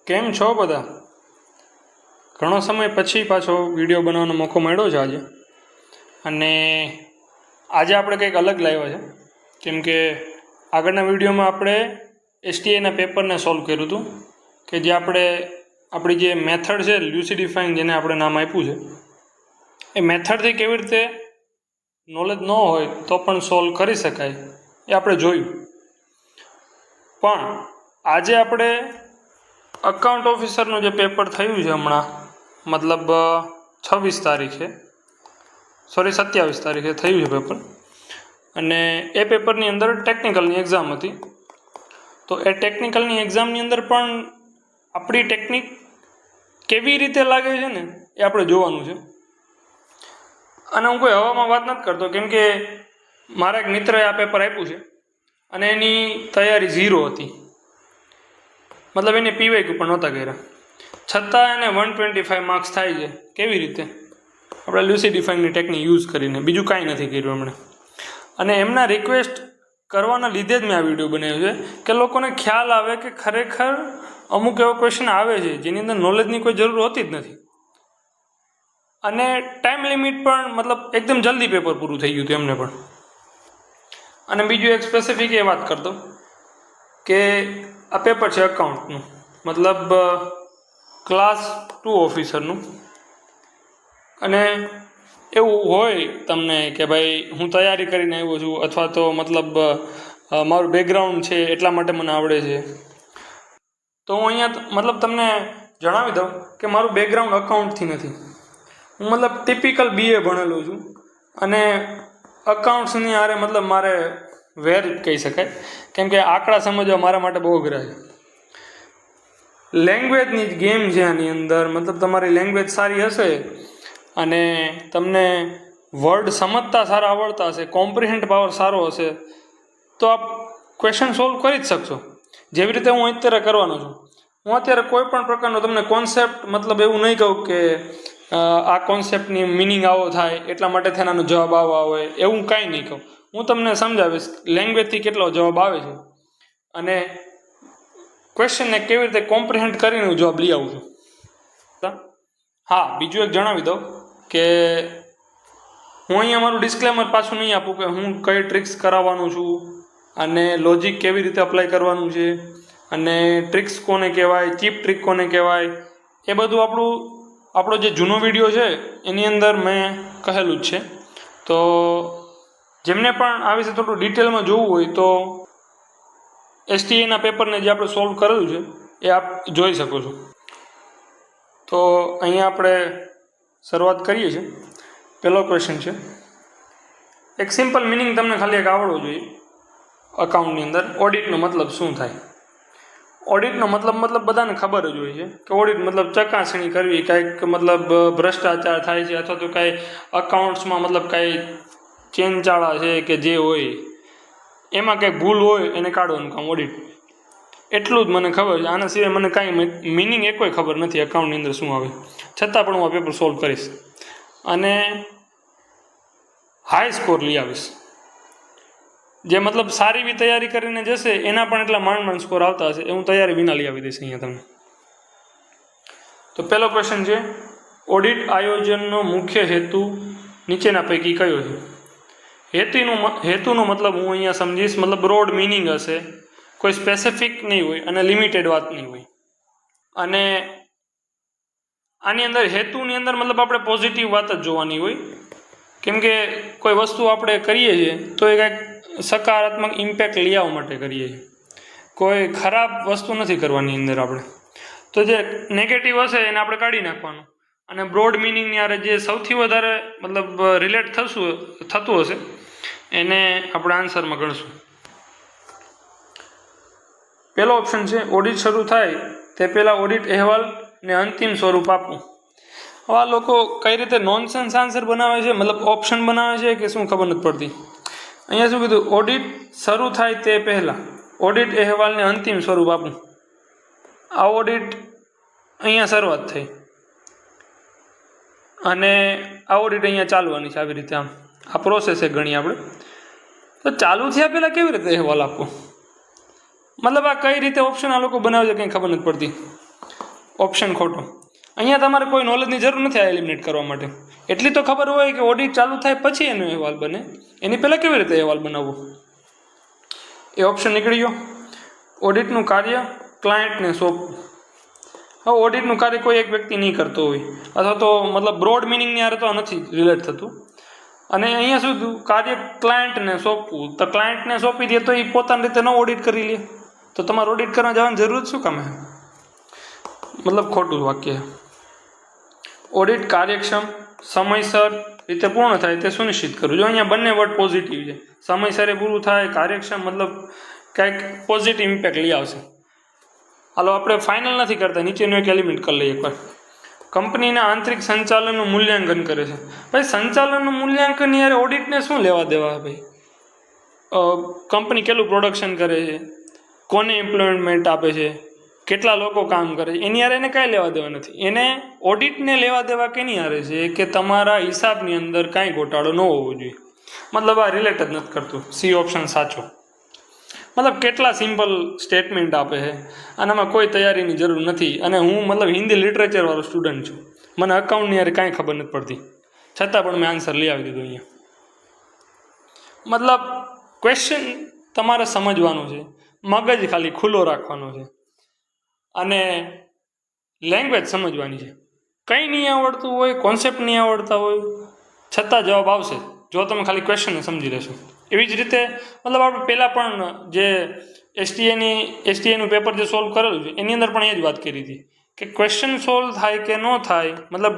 કેમ છો બધા? ઘણો સમય પછી પાછો વિડીયો બનાવવાનો મોકો મળ્યો છે આજે. અને આજે આપણે કંઈક અલગ લાવ્યા છે, કેમ કે આગળના વિડીયોમાં આપણે એસટીઆઈના પેપરને સોલ્વ કર્યું હતું, કે જે આપણી જે મેથડ છે લ્યુસિડિફાઈંગ, જેને આપણે નામ આપ્યું છે, એ મેથડથી કેવી રીતે નોલેજ ન હોય તો પણ સોલ્વ કરી શકાય એ આપણે જોયું. પણ આજે આપણે અકાઉન્ટ ઓફિસરનું જે પેપર થયું છે હમણાં, મતલબ 27 તારીખે થયું છે પેપર, અને એ પેપરની અંદર ટેકનિકલની એક્ઝામ હતી. તો એ ટેકનિકલની એક્ઝામની અંદર પણ આપણી ટેકનિક કેવી રીતે લાગે છે ને એ આપણે જોવાનું છે. અને હું કોઈ હવામાં વાત નથી કરતો, કેમ કે મારા એક મિત્રએ આ પેપર આપ્યું છે અને એની તૈયારી 0 હતી. મતલબ એને પીવાય પણ નહોતા કર્યા, છતાં એને 125 માર્ક્સ થાય છે. કેવી રીતે? આપણે લ્યુસિડિફાઈંગની ટેકનિક યુઝ કરીને, બીજું કાંઈ નથી કર્યું એમણે. અને એમના રિક્વેસ્ટ કરવાના લીધે જ મેં આ વિડીયો બનાવ્યો છે, કે લોકોને ખ્યાલ આવે કે ખરેખર અમુક એવો ક્વેશ્ચન આવે છે જેની અંદર નોલેજની કોઈ જરૂર હોતી જ નથી. અને ટાઈમ લિમિટ પણ, મતલબ એકદમ જલ્દી પેપર પૂરું થઈ ગયું હતું એમને પણ. અને બીજું એક સ્પેસિફિક એ વાત કરતો કે આ પેપર છે અકાઉન્ટનું, મતલબ ક્લાસ 2 ઓફિસરનું. અને એવું હોય તમને કે ભાઈ હું તૈયારી કરીને આવ્યો છું, અથવા તો મતલબ મારું બેકગ્રાઉન્ડ છે એટલા માટે મને આવડે છે. તો હું અહીંયા મતલબ તમને જણાવી દઉં કે મારું બેકગ્રાઉન્ડ અકાઉન્ટથી નથી. હું મતલબ ટિપિકલ BA ભણેલો છું, અને અકાઉન્ટ્સની હારે મતલબ મારે વેર કહી શકાય, કેમ કે આંકડા સમજવા મારા માટે બહુ અઘરા છે. લેંગ્વેજની જ ગેમ છે આની અંદર. મતલબ તમારી લેંગ્વેજ સારી હશે અને તમને વર્ડ સમજતા સારા આવડતા હશે, કોમ્પ્રિહેન્ડ પાવર સારો હશે, તો આપ ક્વેશ્ચન સોલ્વ કરી જ શકશો. જેવી રીતે હું અત્યારે કરવાનો છું. હું અત્યારે કોઈ પણ પ્રકારનો તમને કોન્સેપ્ટ, મતલબ એવું નહીં કહું કે આ કોન્સેપ્ટની મિનિંગ આવો થાય એટલા માટે તેનાનો જવાબ આવો આવે, એવું કાંઈ નહીં કહું. હું તમને સમજાવીશ લેંગ્વેજથી કેટલો જવાબ આવે છે અને ક્વેશ્ચનને કેવી રીતે કોમ્પ્રિહેન્ડ કરીને હું જવાબ લઈ આવું છું. હા, બીજું એક જણાવી દઉં કે હું અહીંયા મારું ડિસ્ક્લેમર પાછું નહીં આપું કે હું કઈ ટ્રિક્સ કરાવવાનું છું અને લોજિક કેવી રીતે અપ્લાય કરવાનું છે, અને ટ્રિક્સ કોને કહેવાય, ચીપ ટ્રીક કોને કહેવાય, એ બધું આપણો જે જૂનો વિડીયો છે એની અંદર મેં કહેલું જ છે. તો જેમને પણ આ વિશે થોડું ડિટેલમાં જોવું હોય તો એસટીઆઈના પેપરને જે આપણે સોલ્વ કરેલું છે એ આપ જોઈ શકો છો. તો અહીંયા આપણે શરૂઆત કરીએ છીએ. પહેલો ક્વેશ્ચન છે, એક સિમ્પલ મિનિંગ તમને ખાલી એક આવડવો જોઈએ અકાઉન્ટની અંદર. ઓડિટનો મતલબ શું થાય? ઓડિટનો મતલબ બધાને ખબર જ હોય છે કે ઓડિટ મતલબ ચકાસણી કરવી, કાંઈક મતલબ ભ્રષ્ટાચાર થાય છે, અથવા તો કાંઈ અકાઉન્ટ્સમાં મતલબ કાંઈ ચેનચાળા છે કે જે હોય એમાં કંઈક ભૂલ હોય એને કાઢવાનું કામ ઓડિટ. એટલું જ મને ખબર છે. આના સિવાય મને કાંઈ મિનિંગ એકોય ખબર નથી અકાઉન્ટની અંદર શું આવે. છતાં પણ હું આ પેપર સોલ્વ કરીશ અને હાઈ સ્કોર લઈ આવીશ. જે મતલબ સારી એવી તૈયારી કરીને જશે એના પણ એટલા માંડ સ્કોર આવતા હશે, એ હું તૈયારી વિના લઈ આવી દઈશ અહીંયા તમને. તો પહેલો ક્વેશ્ચન છે, ઓડિટ આયોજનનો મુખ્ય હેતુ નીચેના પૈકી કયો છે? હેતુનો મતલબ હું અહીંયા સમજીશ, મતલબ બ્રોડ મિનિંગ હશે, કોઈ સ્પેસિફિક નહીં હોય અને લિમિટેડ વાત નહીં હોય. અને આની અંદર હેતુની અંદર મતલબ આપણે પોઝિટિવ વાત જ જોવાની હોય, કેમ કે કોઈ વસ્તુ આપણે કરીએ છીએ તો એ કાંઈક સકારાત્મક ઇમ્પેક્ટ લઈ આવવા માટે કરીએ છીએ. કોઈ ખરાબ વસ્તુ નથી કરવાની અંદર આપણે. તો જે નેગેટિવ હશે એને આપણે કાઢી નાખવાનું, અને બ્રોડ મિનિંગની આરે જે સૌથી વધારે મતલબ રિલેટ થતું હશે એને આપણે આન્સરમાં ગણશું. પહેલો ઓપ્શન છે, ઓડિટ શરૂ થાય તે પહેલાં ઓડિટ અહેવાલને અંતિમ સ્વરૂપ આપવું. હવે આ લોકો કઈ રીતે નોનસેન્સ આન્સર બનાવે છે, મતલબ ઓપ્શન બનાવે છે કે શું ખબર નથી પડતી. અહીંયા શું કીધું? ઓડિટ શરૂ થાય તે પહેલાં ઓડિટ અહેવાલને અંતિમ સ્વરૂપ આપવું. આ ઓડિટ અહીંયા શરૂઆત થઈ અને આ ઓડિટ અહીંયા ચાલવાની છે. આવી રીતે આ પ્રોસેસ એ ગણી આપણે. તો ચાલુ થયા પહેલાં કેવી રીતે અહેવાલ આપવો? મતલબ આ કઈ રીતે ઓપ્શન આ લોકો બનાવે છે કંઈ ખબર નથી પડતી. ઓપ્શન ખોટો. અહીંયા તમારે કોઈ નોલેજની જરૂર નથી આ એલિમિનેટ કરવા માટે. એટલી તો ખબર હોય કે ઓડિટ ચાલુ થાય પછી એનો અહેવાલ બને, એની પહેલાં કેવી રીતે અહેવાલ બનાવવો, એ ઓપ્શન નીકળી ગયો. ઓડિટનું કાર્ય ક્લાયન્ટને સોંપવું. હવે ઓડિટનું કાર્ય કોઈ એક વ્યક્તિ નહીં કરતો હોય, અથવા તો મતલબ બ્રોડ મિનિંગની યાર તો નથી રિલેટ થતું. અને અહીંયા શું થયું, કાર્ય ક્લાયન્ટને સોંપવું. તો ક્લાયન્ટને સોંપી દે તો એ પોતાની રીતે ન ઓડિટ કરી લે, તો તમારે ઓડિટ કરવા જવાની જરૂર શું કામ હે? મતલબ ખોટું વાક્ય. ઓડિટ કાર્યક્ષમ સમયસર રીતે પૂર્ણ થાય તે સુનિશ્ચિત કરવું. જો અહીંયા બંને વર્ડ પોઝિટિવ છે, સમયસરે પૂરું થાય, કાર્યક્ષમ મતલબ કંઈક પોઝિટિવ ઇમ્પેક્ટ લઈ આવશે. હાલો આપણે ફાઇનલ નથી કરતા, નીચેનું એક એલિમેન્ટ કરી લઈએ એકવાર. કંપનીના આંતરિક સંચાલનનું મૂલ્યાંકન કરે છે. ભાઈ સંચાલનનું મૂલ્યાંકન યાર ઓડિટને શું લેવા દેવા? ભાઈ કંપની કેટલું પ્રોડક્શન કરે છે, કોને એમ્પ્લોયમેન્ટ આપે છે, કેટલા લોકો કામ કરે છે, એની યાર એને કાંઈ લેવા દેવા નથી. એને ઓડિટને લેવા દેવા કેની યારે છે કે તમારા હિસાબની અંદર કાંઈ ગોટાળો ન હોવો જોઈએ. મતલબ આ રિલેટ જ નથી કરતું. સી ઓપ્શન સાચો. મતલબ કેટલા સિમ્પલ સ્ટેટમેન્ટ આપે છે, અને આમાં કોઈ તૈયારીની જરૂર નથી. અને હું મતલબ હિન્દી લિટરેચરવાળો સ્ટુડન્ટ છું, મને અકાઉન્ટની યારે કાંઈ ખબર નથી પડતી, છતાં પણ મેં આન્સર લઈ આવી દીધો અહીંયા. મતલબ ક્વેશ્ચન તમારે સમજવાનું છે, મગજ ખાલી ખુલ્લો રાખવાનો છે, અને લેંગ્વેજ સમજવાની છે. કંઈ નહીં આવડતું હોય, કોન્સેપ્ટ નહીં આવડતા હોય, છતાં જવાબ આવશે જો તમે ખાલી ક્વેશ્ચનને સમજી લેશો. એવી જ રીતે મતલબ આપણે પહેલાં પણ જે એસટીએનું પેપર જે સોલ્વ કરેલું છે એની અંદર પણ એ જ વાત કરી હતી કે ક્વેશ્ચન સોલ્વ થાય કે ન થાય, મતલબ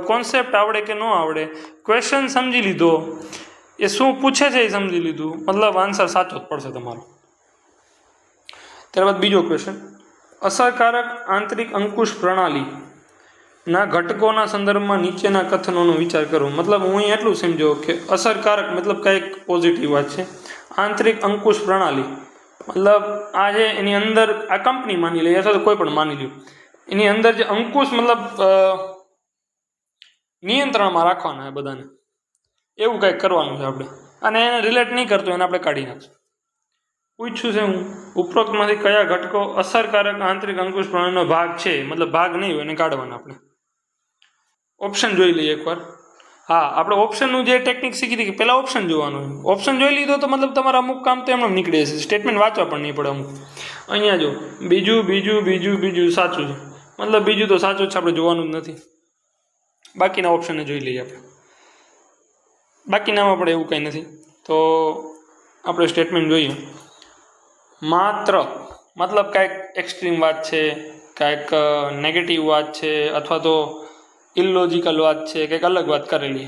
કોન્સેપ્ટ આવડે કે ન આવડે, ક્વેશ્ચન સમજી લીધો, એ શું પૂછે છે એ સમજી લીધું, મતલબ આન્સર સાચો જ પડશે તમારો. ત્યારબાદ બીજો ક્વેશ્ચન, અસરકારક આંતરિક અંકુશ પ્રણાલીના ઘટકોના સંદર્ભમાં નીચેના કથનોનો વિચાર કરો. મતલબ હું અહીં એટલું સમજો કે અસરકારક મતલબ કંઈક પોઝિટિવ વાત છે. આંતરિક અંકુશ પ્રણાલી મતલબ આ જે એની અંદર આ કંપની માની લઈએ અથવા તો કોઈ પણ માની લ્યો, એની અંદર જે અંકુશ મતલબ નિયંત્રણમાં રાખવાના એ બધાને, એવું કંઈક કરવાનું છે આપણે. અને એને રિલેટ નહીં કરતો એને આપણે કાઢી નાખશું. પૂછ્યું છે હું, ઉપરોક્તમાંથી કયા ઘટકો અસરકારક આંતરિક અંકુશ પ્રણાલીનો ભાગ છે, મતલબ ભાગ નહીં હોય એને કાઢવાના આપણે. ઓપ્શન જોઈ લઈએ એકવાર. હા, આપણે ઓપ્શનનું જે ટેકનિક શીખી હતી કે પહેલાં ઓપ્શન જોવાનું હોય. ઓપ્શન જોઈ લીધો તો મતલબ તમારા અમુક કામ તો એમને નીકળી જશે, સ્ટેટમેન્ટ વાંચવા પણ નહીં પડે અમુક. અહીંયા જો બીજું સાચું છે, મતલબ બીજું તો સાચું છે, આપણે જોવાનું જ નથી. બાકીના ઓપ્શનને જોઈ લઈએ આપણે. બાકીનામાં પણ એવું કંઈ નથી, તો આપણે સ્ટેટમેન્ટ જોઈએ. માત્ર મતલબ કાંઈક એક્સ્ટ્રીમ વાત છે, કાંઈક નેગેટિવ વાત છે, અથવા તો ઇલોજિકલ વાત છે, કંઈક અલગ વાત કરેલી.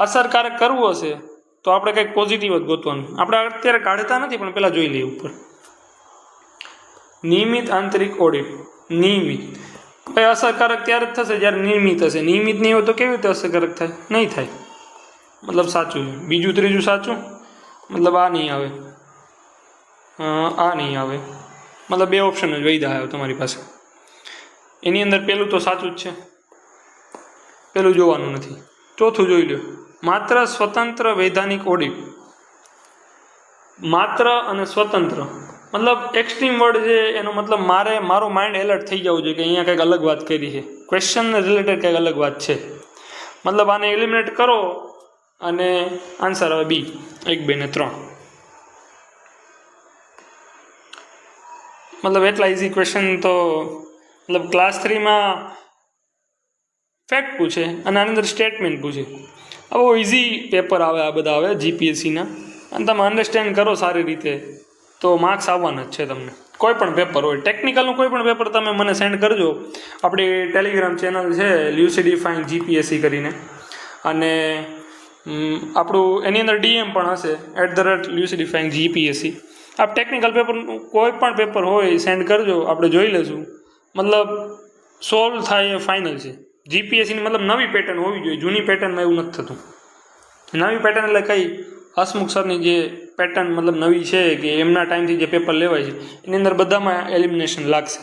અસરકારક કરવું હશે તો આપણે કંઈક પોઝિટિવ જ ગોતવાનું. આપણે અત્યારે કાઢતા નથી પણ પહેલાં જોઈ લઈએ ઉપર. નિયમિત આંતરિક ઓડિટ. નિયમિત ભાઈ અસરકારક ત્યારે જ થશે જ્યારે નિયમિત હશે. નિયમિત નહીં હોય તો કેવી રીતે અસરકારક થાય? નહીં થાય. મતલબ સાચું છે. બીજું ત્રીજું સાચું, મતલબ આ નહીં આવે, આ નહીં આવે, મતલબ બે ઓપ્શન જ વૈધા આવ્યો તમારી પાસે. એની અંદર પહેલું તો સાચું જ છે, પહેલું જોવાનું નથી. ચોથું જોઈ લો, માત્ર સ્વતંત્ર વૈધાનિક ઓડિટ. માત્ર અને સ્વતંત્ર મતલબ એક્સ્ટ્રીમ વર્ડ છે, એનો મતલબ મારું માઇન્ડ એલર્ટ થઈ જવું જોઈએ કે અહીંયા કંઈક અલગ વાત કરી છે, ક્વેશ્ચનને રિલેટેડ કંઈક અલગ વાત છે. મતલબ આને એલિમિનેટ કરો અને આન્સર આવે બી, 1, 2 ને 3. મતલબ એટલા ઇઝી ક્વેશ્ચન તો મતલબ ક્લાસ 3માં ફેક્ટ પૂછે અને આની અંદર સ્ટેટમેન્ટ પૂછે. હવે ઇઝી પેપર આવે, આ બધા આવે જીપીએસસીના, અને તમે અન્ડરસ્ટેન્ડ કરો સારી રીતે તો માર્ક્સ આવવાના જ છે તમને. કોઈ પણ પેપર હોય, ટેકનિકલનું કોઈ પણ પેપર તમે મને સેન્ડ કરજો. આપણી ટેલિગ્રામ ચેનલ છે લ્યુસિડીફાઈન જીપીએસસી કરીને, અને આપણું એની અંદર ડીએમ પણ હશે @લ્યુસિડીફાઈન જીપીએસસી. આપ ટેકનિકલ પેપરનું કોઈ પણ પેપર હોય સેન્ડ કરજો, આપણે જોઈ લઈશું. મતલબ સોલ્વ થાય એ ફાઇનલ છે. જીપીએસસીની મતલબ નવી પેટર્ન હોવી જોઈએ, જૂની પેટર્નમાં એવું નથી થતું. નવી પેટર્ન એટલે કઈ? હસમુખ સરની જે પેટર્ન મતલબ નવી છે કે એમના ટાઈમથી જે પેપર લેવાય છે એની અંદર બધામાં એલિમિનેશન લાગશે.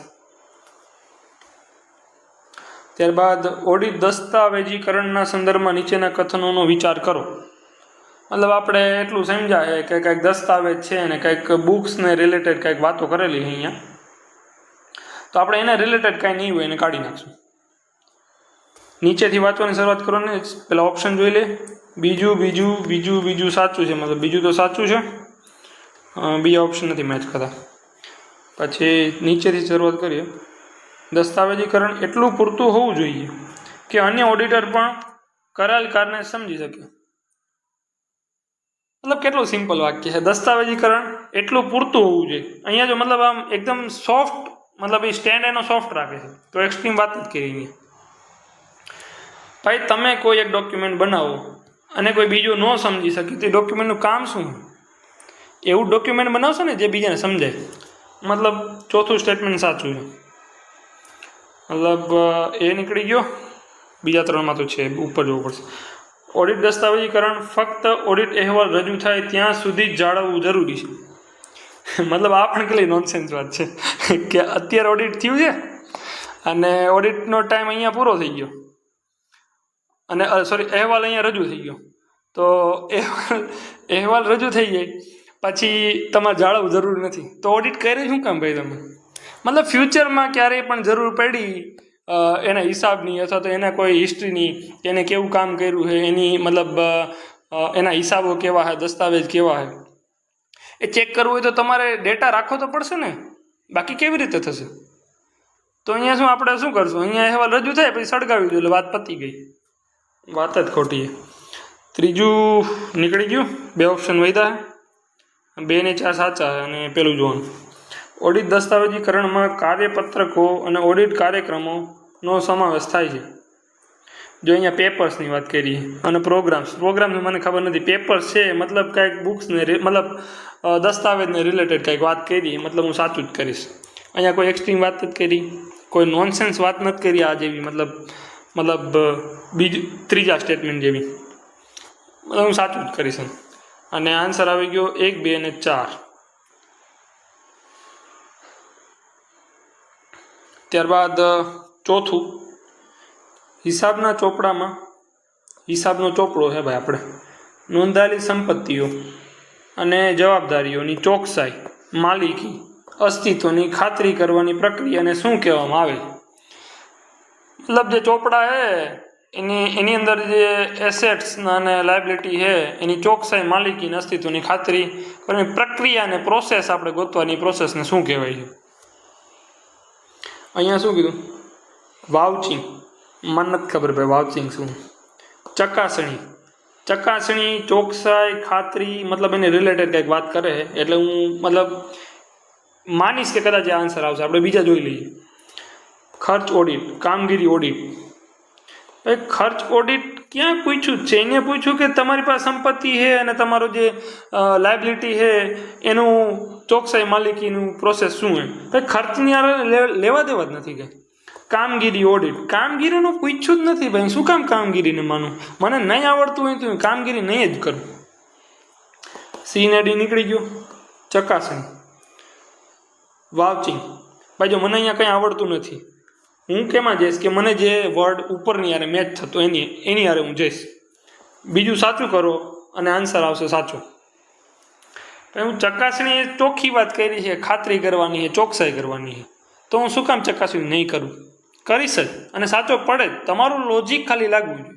ત્યારબાદ ઓડિટ દસ્તાવેજીકરણના સંદર્ભમાં નીચેના કથનોનો વિચાર કરો. મતલબ આપણે એટલું સમજાય કે કંઈક દસ્તાવેજ છે અને કંઈક બુક્સને રિલેટેડ કંઈક વાતો કરેલી અહીંયા. તો આપણે એના રિલેટેડ કાંઈ નહીં હોય એને કાઢી નાખશું. નીચેથી વાંચવાની શરૂઆત કરવાની. પેલા ઓપ્શન જોઈ લે. બીજું સાચું છે, મતલબ બીજું તો સાચું છે, બીજા ઓપ્શન નથી મેચ કરતા. પછી નીચેથી શરૂઆત કરીએ. દસ્તાવેજીકરણ એટલું પૂરતું હોવું જોઈએ કે અન્ય ઓડિટર પણ કરાયેલ કારને સમજી શકે. મતલબ કેટલું સિમ્પલ વાક્ય છે. દસ્તાવેજીકરણ એટલું પૂરતું હોવું જોઈએ. અહીંયા જો મતલબ આમ એકદમ સોફ્ટ, મતલબ એ સ્ટેન્ડ એનો સોફ્ટ રાખે છે, તો એક્સ્ટ્રીમ વાત જ કરી અહીંયા. ભાઈ તમે કોઈ એક ડોક્યુમેન્ટ બનાવો અને કોઈ બીજું ન સમજી શકે તે ડોક્યુમેન્ટનું કામ શું? એવું ડોક્યુમેન્ટ બનાવશો ને જે બીજાને સમજાય. મતલબ ચોથું સ્ટેટમેન્ટ સાચું છે. મતલબ એ નીકળી ગયો. બીજા ત્રણમાં તો છે, ઉપર જવું પડશે. ઓડિટ દસ્તાવેજીકરણ ફક્ત ઓડિટ અહેવાલ રજૂ થાય ત્યાં સુધી જ જાળવવું જરૂરી છે. મતલબ આ પણ કેટલી નોનસેન્સ વાત છે કે અત્યારે ઓડિટ થયું છે અને ઓડિટનો ટાઈમ અહીંયા પૂરો થઈ ગયો અને અહેવાલ અહીંયા રજૂ થઈ ગયો. તો અહેવાલ રજૂ થઈ જાય પછી તમારે જાળવવું જરૂરી નથી, તો ઓડિટ કરે શું કામ ભાઈ તમે? મતલબ ફ્યુચરમાં ક્યારેય પણ જરૂર પડી એના હિસાબની અથવા તો એના કોઈ હિસ્ટ્રીની, એને કેવું કામ કર્યું છે, એની મતલબ એના હિસાબો કેવા છે, દસ્તાવેજ કેવા છે, એ ચેક કરવું હોય તો તમારે ડેટા રાખવો તો પડશે ને, બાકી કેવી રીતે થશે? તો અહીંયા શું આપણે શું કરશું? અહીંયા અહેવાલ રજૂ થાય પછી સળગાવી દો એટલે વાત પતી ગઈ. વાત જ ખોટી છે. ત્રીજું નીકળી ગયું. 2 ઓપ્શન વધ્યા, 2 ને 4 સાચા અને પેલું જોવાનું. ઓડિટ દસ્તાવેજીકરણમાં કાર્યપત્રકો અને ઓડિટ કાર્યક્રમોનો સમાવેશ થાય છે. જો અહીંયા પેપર્સની વાત કરીએ અને પ્રોગ્રામ્સની મને ખબર નથી. પેપર્સ છે મતલબ કાંઈક બુક્સને મતલબ દસ્તાવેજને રિલેટેડ કાંઈક વાત કરી, મતલબ હું સાચું જ કરીશ. અહીંયા કોઈ એક્સ્ટ્રીમ વાત નથી કરી, કોઈ નોનસેન્સ વાત નથી કરી આ જેવી, મતલબ ત્રીજા સ્ટેટમેન્ટ જેવી, મતલબ હું સાચું જ કરીશ. અને આન્સર આવી ગયો 1, 2 અને 4. ત્યારબાદ ચોથું, હિસાબના ચોપડામાં, હિસાબનો ચોપડો છે ભાઈ આપણે, નોંધાયેલી સંપત્તિઓ અને જવાબદારીઓની ચોકસાઈ, માલિકી, અસ્તિત્વની ખાતરી કરવાની પ્રક્રિયાને શું કહેવામાં આવે? મતલબ જે ચોપડા છે એની અંદર જે એસેટ્સ અને લાયબિલિટી છે એની ચોકસાઈ, માલિકી, અસ્તિત્વની ખાતરી કરવાની પ્રક્રિયાને પ્રોસેસ આપણે ગોતવાની પ્રોસેસને શું કહેવાય છે? અહીંયા શું કીધું? વાઉચિંગ. મને નથી ખબર ભાઈ વાઉચિંગ શું. ચકાસણી, ચોકસાઈ, ખાતરી, મતલબ એને રિલેટેડ કંઈક વાત કરે છે એટલે હું મતલબ માનીશ કે કદાચ આ આન્સર આવશે. આપણે બીજા જોઈ લઈએ. ખર્ચ ઓડિટ, કામગીરી ઓડિટ. ભાઈ ખર્ચ ઓડિટ ક્યાં પૂછ્યું છે? એને પૂછ્યું કે તમારી પાસે સંપત્તિ છે અને તમારો જે લાયબિલિટી છે એનું ચોકસાઈ, માલિકીનું પ્રોસેસ શું છે? ભાઈ ખર્ચની લેવા દેવા જ નથી કંઈ. કામગીરી ઓડિટ, કામગીરીનું પૂછ્યું જ નથી ભાઈ. શું કામ કામગીરીને માનું? મને નહીં આવડતું હોય તો કામગીરી નહીં જ કરું. સી ને ડી નીકળી ગયો. ચકાસણી, વાઉચિંગ. ભાઈ જો મને અહીંયા કંઈ આવડતું નથી, હું કેમાં જઈશ કે મને જે વર્ડ ઉપરની યારે મેચ થતો એની યારે હું જઈશ. બીજું સાચું કરો અને આન્સર આવશે સાચો. હું ચકાસણી એ ચોખ્ખી વાત કરી છે, ખાતરી કરવાની છે, ચોકસાઈ કરવાની છે, તો હું શું કામ ચકાસણી નહીં કરું? કરીશ જ અને સાચો પડે જ. તમારું લોજિક ખાલી લાગવું જોઈએ.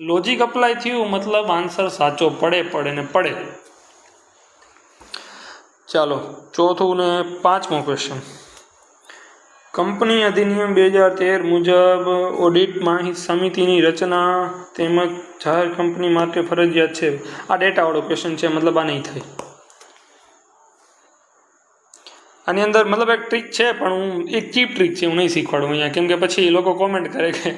લોજિક અપ્લાય થયું મતલબ આન્સર સાચો પડે ને પડે. ચાલો ચોથું ને 5મો ક્વેશ્ચન. કંપની અધિનિયમ 2013 મુજબ ઓડિટ સમિતિની રચના તેમજ જાહેર કંપની માટે ફરજિયાત છે. આ ડેટાવાળો ક્વેશ્ચન છે, મતલબ આ નહીં થાય. આની અંદર મતલબ એક ટ્રીક છે પણ હું એક ચીપ ટ્રીક છે, હું નહીં શીખવાડું અહીંયા, કેમ કે પછી લોકો કોમેન્ટ કરે કે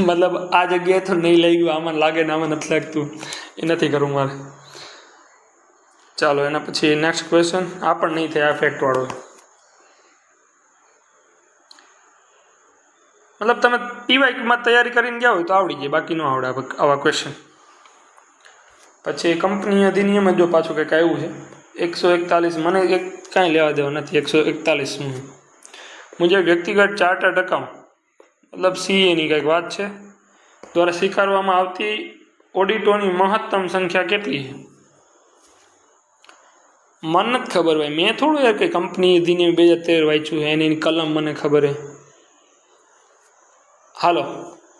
મતલબ આ જગ્યાએ તો નહીં લઈ ગયું, આમાં લાગે ને આમાં નથી લાગતું. એ નથી કરવું મારે. ચાલો એના પછી નેક્સ્ટ ક્વેશ્ચન. આ પણ નહીં થાય, આ ફેક્ટવાળો. મતલબ તમે પીવાયમાં તૈયારી કરીને ગયા હોય તો આવડી જાય, બાકી ન આવડે આવા ક્વેશ્ચન. પછી કંપની અધિનિયમ જો પાછું કંઈક આવ્યું છે 141, મને એક કાંઈ લેવા દેવા નથી. 141 મુજબ વ્યક્તિગત ચાર્ટર્ડ એકાઉન્ટ મતલબ CAની કંઈક વાત છે દ્વારા સ્વીકારવામાં આવતી ઓડિટોની મહત્તમ સંખ્યા કેટલી છે? મને નથી ખબર ભાઈ, મેં થોડું યાર કે કંપની અધિનિયમ 2013 વાંચ્યું છે એની કલમ મને ખબર છે. હાલો,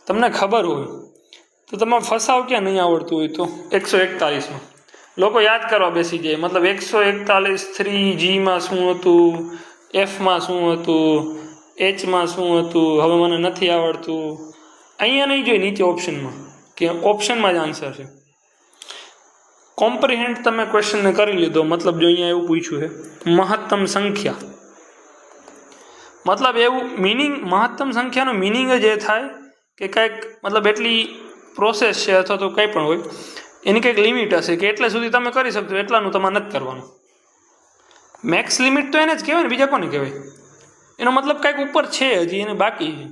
તમને ખબર હોય તો તમે ફસાવ ક્યાં નહીં આવડતું હોય તો 141માં લોકો યાદ કરવા બેસી જાય. મતલબ 141 3Gમાં શું હતું, Fમાં શું હતું, Hમાં શું હતું, હવે મને નથી આવડતું. અહીંયા નહીં જોઈએ નીચે ઓપ્શનમાં કે ઓપ્શનમાં જ આન્સર છે. કોમ્પ્રિહેન્ડ તમે ક્વેશ્ચનને કરી લીધો. મતલબ જો અહીંયા એવું પૂછ્યું છે મહત્તમ સંખ્યા, મતલબ એવું મિનિંગ, મહત્તમ સંખ્યાનો મિનિંગ જ એ થાય કે કંઈક મતલબ એટલી પ્રોસેસ છે અથવા તો કંઈ પણ હોય એની કંઈક લિમિટ હશે કે એટલે સુધી તમે કરી શકશો, એટલાનું તમારે નથી કરવાનું. મેક્સ લિમિટ તો એને જ કહેવાય ને, બીજા કોને કહેવાય? એનો મતલબ કંઈક ઉપર છે હજી એને બાકી છે.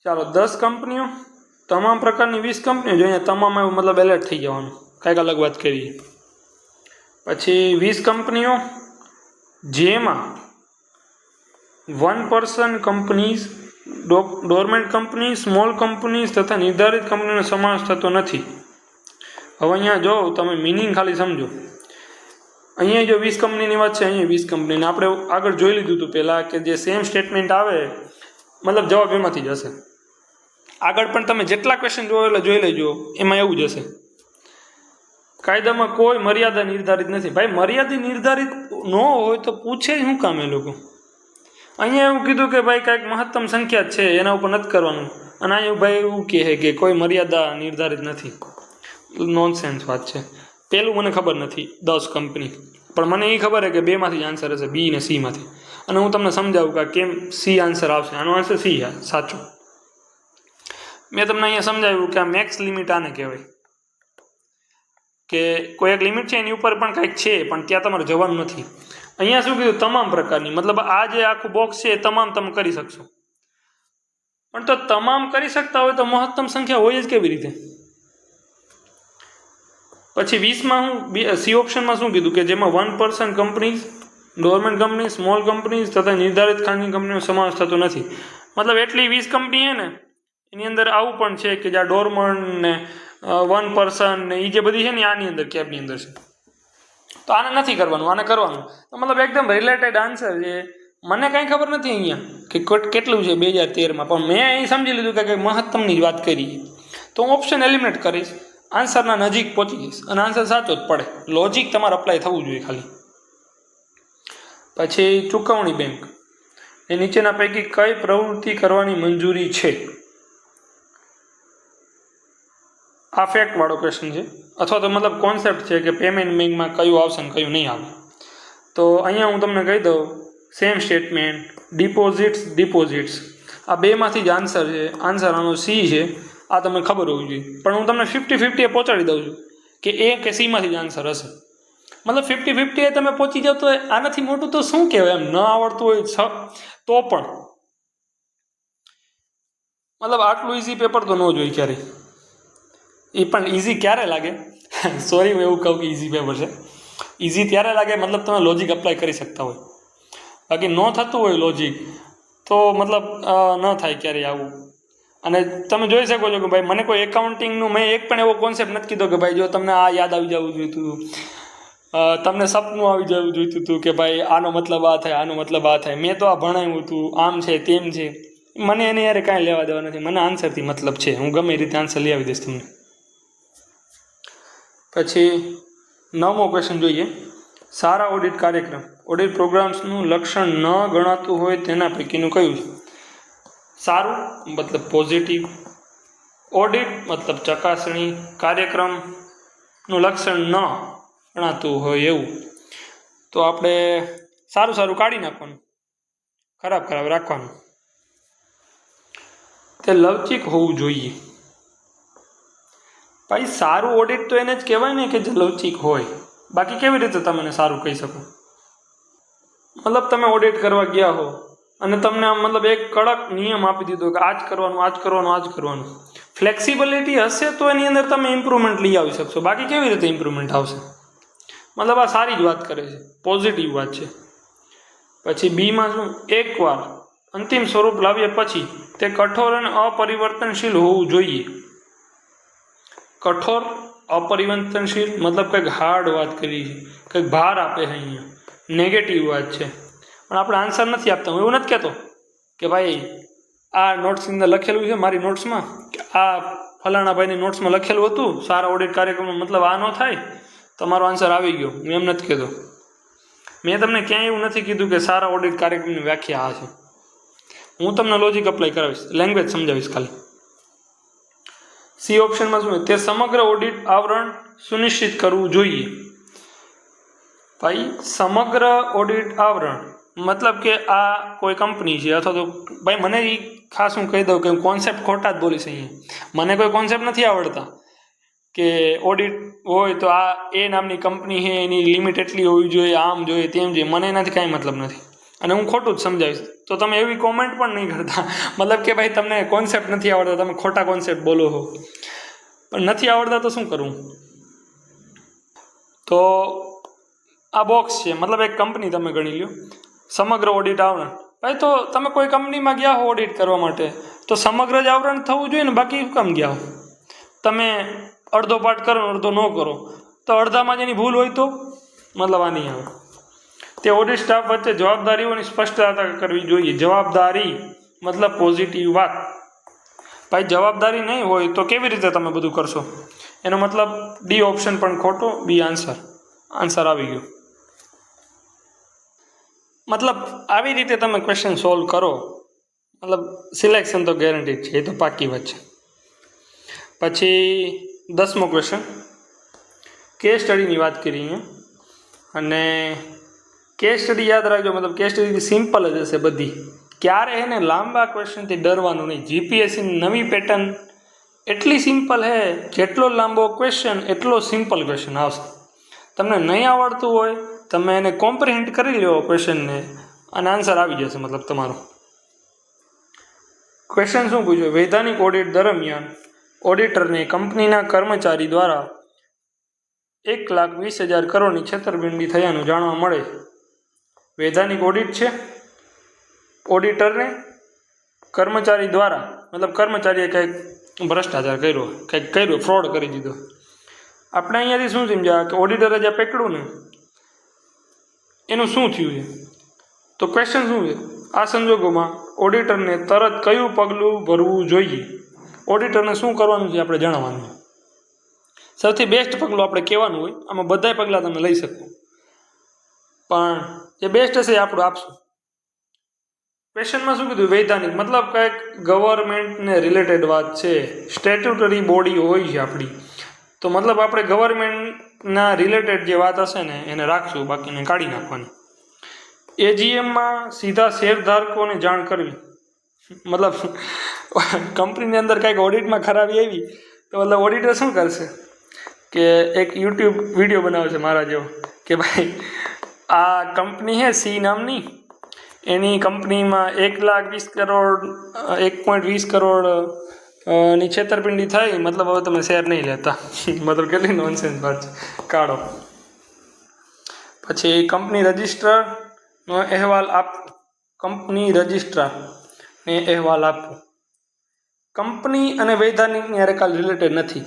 ચાલો 10 કંપનીઓ, તમામ પ્રકારની 20 કંપનીઓ, જો અહીંયા તમામ એવું મતલબ એલર્ટ થઈ જવાનું, કંઈક અલગ વાત કરીએ. પછી 20 કંપનીઓ જેમાં 1% કંપનીઝ, ડોરમેન્ટ કંપની, સ્મોલ કંપનીઝ તથા નિર્ધારિત કંપનીનો સમાવેશ થતો નથી. હવે અહીંયા જો તમે મિનિંગ ખાલી સમજો. અહીંયા જો 20 કંપનીની વાત છે, અહીંયા 20 કંપનીને આપણે આગળ જોઈ લીધું હતું પહેલાં કે જે સેમ સ્ટેટમેન્ટ આવે મતલબ જવાબ એમાંથી જ હશે. આગળ પણ તમે જેટલા ક્વેશ્ચન જોવો એટલે જોઈ લેજો, એમાં એવું જ હશે. કાયદામાં કોઈ મર્યાદા નિર્ધારિત નથી. ભાઈ મર્યાદા નિર્ધારિત ન હોય તો પૂછે જ શું કામ એ લોકો? અહીંયા એવું કીધું કે ભાઈ કાંઈક મહત્તમ સંખ્યા છે એના ઉપર નથી કરવાનું, અને અહીંયા ભાઈ એવું કહે કે કોઈ મર્યાદા નિર્ધારિત નથી. નોનસેન્સ વાત છે. પહેલું મને ખબર નથી 10 કંપની, પણ મને એ ખબર છે કે બેમાંથી જ આન્સર હશે, બી ને સીમાંથી. અને હું તમને સમજાવું કે કેમ સી આન્સર આવશે. આનો આન્સર સી સાચો. મેં તમને અહીંયા સમજાવ્યું કે આ મેક્સ લિમિટ આને કહેવાય કે કોઈ એક લિમિટ છે એની ઉપર પણ કંઈક છે પણ ત્યાં તમારે જવાનું નથી. અહીંયા શું કીધું? તમામ પ્રકારની, મતલબ આ જે આખું બોક્સ છે એ તમામ તમે કરી શકશો. પણ તો તમામ કરી શકતા હોય તો મહત્તમ સંખ્યા હોય જ કેવી રીતે? પછી 20માં હું સી ઓપ્શનમાં શું કીધું કે જેમાં 1% companies, government company, small companies તથા નિર્ધારિત ખાનગી કંપનીનો સમાવેશ થતો નથી. મતલબ એટલી 20 કંપની છે ને એની અંદર આવું પણ છે કે જ્યાં ડોરમન્ટ ને 1% ને એ જે બધી છે ને આની અંદર કેબની અંદર છે. તો આને નથી કરવાનું, આને કરવાનું. તો મતલબ એકદમ રિલેટેડ આન્સર છે. મને કાંઈ ખબર નથી અહીંયા કે કેટલું છે 2013માં, પણ મેં અહીં સમજી લીધું કે મહત્તમની જ વાત કરી. તો હું ઓપ્શન એલિમિનેટ કરીશ, આન્સરના નજીક પહોંચી જઈશ અને આન્સર સાચો જ પડે. લોજિક તમારે અપ્લાય થવું જોઈએ ખાલી. પછી ચૂકવણી બેંક, એ નીચેના પૈકી કઈ પ્રવૃત્તિ કરવાની મંજૂરી છે? આ ફેક્ટવાળો ક્વેશ્ચન છે, અથવા તો મતલબ કોન્સેપ્ટ છે કે પેમેન્ટ બેંકમાં કયું આવશે ને કયું નહીં આવે. તો અહીંયા હું તમને કહી દઉં, સેમ સ્ટેટમેન્ટ, ડિપોઝિટ્સ આ બેમાંથી જ આન્સર છે. આન્સર આનો સી છે. આ તમને ખબર હોવી જોઈએ, પણ હું તમને 50-50 એ પહોંચાડી દઉં છું કે એ કે સીમાંથી જ આન્સર હશે. મતલબ 50-50 એ તમે પહોંચી જાવ તો આનાથી મોટું તો શું કહેવાય? એમ ન આવડતું હોય તો પણ મતલબ આટલું ઇઝી પેપર તો ન જોઈએ ક્યારેય. એ પણ ઇઝી ક્યારે લાગે? સોરી હું એવું કહું કે ઇઝી પેપર છે. ઇઝી ત્યારે લાગે મતલબ તમે લોજિક અપ્લાય કરી શકતા હોય. બાકી ન થતું હોય લોજિક તો મતલબ ન થાય ક્યારેય આવું. અને તમે જોઈ શકો છો કે ભાઈ મને કોઈ એકાઉન્ટિંગનું મેં એક પણ એવો કોન્સેપ્ટ નથી કીધો કે ભાઈ જો તમને આ યાદ આવી જવું જોઈતું, તમને સપનું આવી જવું જોઈતું હતું કે ભાઈ આનો મતલબ આ થાય, આનો મતલબ આ થાય. મેં તો આ ભણાવ્યું હતું, આમ છે તેમ છે. મને એને યાર કાંઈ લેવા દેવા નથી. મને આન્સરથી મતલબ છે. હું ગમે એ રીતે આન્સર લઈ આવી દઈશ તમને. પછી 9મો ક્વેશ્ચન જોઈએ. સારા ઓડિટ કાર્યક્રમ, ઓડિટ પ્રોગ્રામ્સનું લક્ષણ ન ગણાતું હોય તેના પૈકીનું કયું છે? સારું મતલબ પોઝિટિવ, ઓડિટ મતલબ ચકાસણી, કાર્યક્રમનું લક્ષણ ન ગણાતું હોય એવું. તો આપણે સારું કાઢી નાખવાનું, ખરાબ રાખવાનું. તે લવચીક હોવું જોઈએ. ભાઈ સારું ઓડિટ તો એને જ કહેવાય ને કે જે લવચીક હોય. બાકી કેવી રીતે તમે એને સારું કહી શકો? મતલબ તમે ઓડિટ કરવા ગયા હો અને તમને મતલબ એક કડક નિયમ આપી દીધો કે આ જ કરવાનું. ફ્લેક્સિબિલિટી હશે તો એની અંદર તમે ઇમ્પ્રુવમેન્ટ લઈ આવી શકશો. બાકી કેવી રીતે ઇમ્પ્રુવમેન્ટ આવશે? મતલબ આ સારી જ વાત કરે છે, પોઝિટિવ વાત છે. પછી બીમાં શું? એકવાર અંતિમ સ્વરૂપ લાવ્યા પછી તે કઠોર અને અપરિવર્તનશીલ હોવું જોઈએ. કઠોર, અપરિવર્તનશીલ મતલબ કંઈક હાર્ડ વાત કરી છે કંઈક ભાર આપે છે, અહીંયા નેગેટિવ વાત છે, પણ આપણે આન્સર નથી આપતા. હું એવું નથી કહેતો કે ભાઈ આ નોટ્સની અંદર લખેલું છે, મારી નોટ્સમાં કે આ ફલાણા ભાઈની નોટ્સમાં લખેલું હતું સારા ઓડિટ કાર્યક્રમનો મતલબ આ ન થાય, તમારો આન્સર આવી ગયો. હું એમ નથી કહેતો. મેં તમને ક્યાંય એવું નથી કીધું કે સારા ઓડિટ કાર્યક્રમની વ્યાખ્યા આ છે. હું તમને લોજિક અપ્લાય કરાવીશ, લેંગ્વેજ સમજાવીશ ખાલી. સી ઓપ્શનમાં શું તે સમગ્ર ઓડિટ આવરણ સુનિશ્ચિત કરવું જોઈએ. ભાઈ સમગ્ર ઓડિટ આવરણ મતલબ કે આ કોઈ કંપની છે અથવા તો ભાઈ મને એ ખાસ હું કહી દઉં કે હું કોન્સેપ્ટ ખોટા જ બોલીશ. અહીંયા મને કોઈ કોન્સેપ્ટ નથી આવડતા કે ઓડિટ હોય તો આ એ નામની કંપની છે, એની લિમિટ એટલી હોવી જોઈએ, આમ જોઈએ તેમ જોઈએ. મને એનાથી કાંઈ મતલબ નથી અને હું ખોટું જ સમજાવીશ. તો તમે એવી કોમેન્ટ પણ નહીં કરતા મતલબ કે ભાઈ તમને કોન્સેપ્ટ નથી આવડતા, તમે ખોટા કોન્સેપ્ટ બોલો છો. પણ નથી આવડતા તો શું કરવું? તો આ બોક્સ છે, મતલબ એક કંપની તમે ગણી લો, સમગ્ર ઓડિટ આવરણ. ભાઈ તો તમે કોઈ કંપનીમાં ગયા હો ઓડિટ કરવા માટે તો સમગ્ર જ આવરણ થવું જોઈએ ને, બાકી શું કામ ગયા હો? તમે અડધો પાર્ટ કરો અડધો ન કરો તો અડધામાં જ એની ભૂલ હોય તો મતલબ આ નહીં આવે. તે ઓડિટ સ્ટાફ વચ્ચે જવાબદારીઓની સ્પષ્ટતા કરવી જોઈએ. જવાબદારી મતલબ પોઝિટિવ વાત. ભાઈ જવાબદારી નહીં હોય તો કેવી રીતે તમે બધું કરશો? એનો મતલબ ડી ઓપ્શન પણ ખોટો, બી આન્સર આવી ગયો. મતલબ આવી રીતે તમે ક્વેશ્ચન સોલ્વ કરો, મતલબ સિલેક્શન તો ગેરંટી છે, એ તો પાકી વાત છે. પછી 10મો ક્વેશ્ચન, કેસ સ્ટડીની વાત કરી અહીંયા. અને કેસ સ્ટડી યાદ રાખજો, મતલબ કેસ સ્ટડી સિમ્પલ જ હશે બધી. ક્યારે એને લાંબા ક્વેશ્ચનથી ડરવાનું નહીં. જીપીએસસીની નવી પેટર્ન એટલી સિમ્પલ છે, જેટલો લાંબો ક્વેશ્ચન એટલો સિમ્પલ ક્વેશ્ચન આવશે. તમને નહીં આવડતું હોય તમે એને કોમ્પ્રિહેન્ડ કરી લો ક્વેશ્ચનને અને આન્સર આવી જશે મતલબ તમારો. ક્વેશ્ચન શું પૂછ્યો? વૈધાનિક ઓડિટ દરમિયાન ઓડિટરને કંપનીના કર્મચારી દ્વારા 1,20,000 કરોડની છેતરપિંડી થયાનું જાણવા મળે. વૈધાનિક ઓડિટ છે, ઓડિટરને કર્મચારી દ્વારા મતલબ કર્મચારીએ કંઈક ભ્રષ્ટાચાર કર્યો, કંઈક કર્યો, ફ્રોડ કરી દીધો. આપણે અહીંયાથી શું સમજ્યા કે ઓડિટરે જે પકડ્યું ને એનું શું થયું છે? તો ક્વેશ્ચન શું છે? આ સંજોગોમાં ઓડિટરને તરત કયું પગલું ભરવું જોઈએ? ઓડિટરને શું કરવાનું છે આપણે જણાવવાનું. સૌથી બેસ્ટ પગલું આપણે કહેવાનું હોય. આમાં બધાય પગલાં તમે લઈ શકો, પણ જે બેસ્ટ હશે એ આપણું આપશું. ક્વેશ્ચનમાં શું કીધું? વૈધાનિક મતલબ કંઈક ગવર્મેન્ટને રિલેટેડ વાત છે, સ્ટેટ્યુટરી બોડી હોય છે આપણી, તો મતલબ આપણે ગવર્મેન્ટના રિલેટેડ જે વાત હશે ને એને રાખશું, બાકીને કાઢી નાખવાની. એજીએમમાં સીધા શેરધારકોને જાણ કરવી. મતલબ કંપનીની અંદર કાંઈક ઓડિટમાં ખરાબી આવી તો મતલબ ઓડિટર શું કરશે કે એક યુટ્યુબ વિડીયો બનાવે છે મારા જેવો કે ભાઈ આ કંપની છે સી નામની, એની કંપનીમાં 1,20,000 કરોડ 1.20 કરોડ ની છેતરપિંડી થઈ, મતલબ હવે તમે શેર નહીં લેતા. મતલબ કેટલી નોનસેન્સ વાત છે, કાઢો. પછી કંપની રજિસ્ટ્રારનો અહેવાલ આપવો. કંપની રજિસ્ટ્રારને અહેવાલ આપવો. કંપની અને વૈધાનિકની હારે કાલ રિલેટેડ નથી.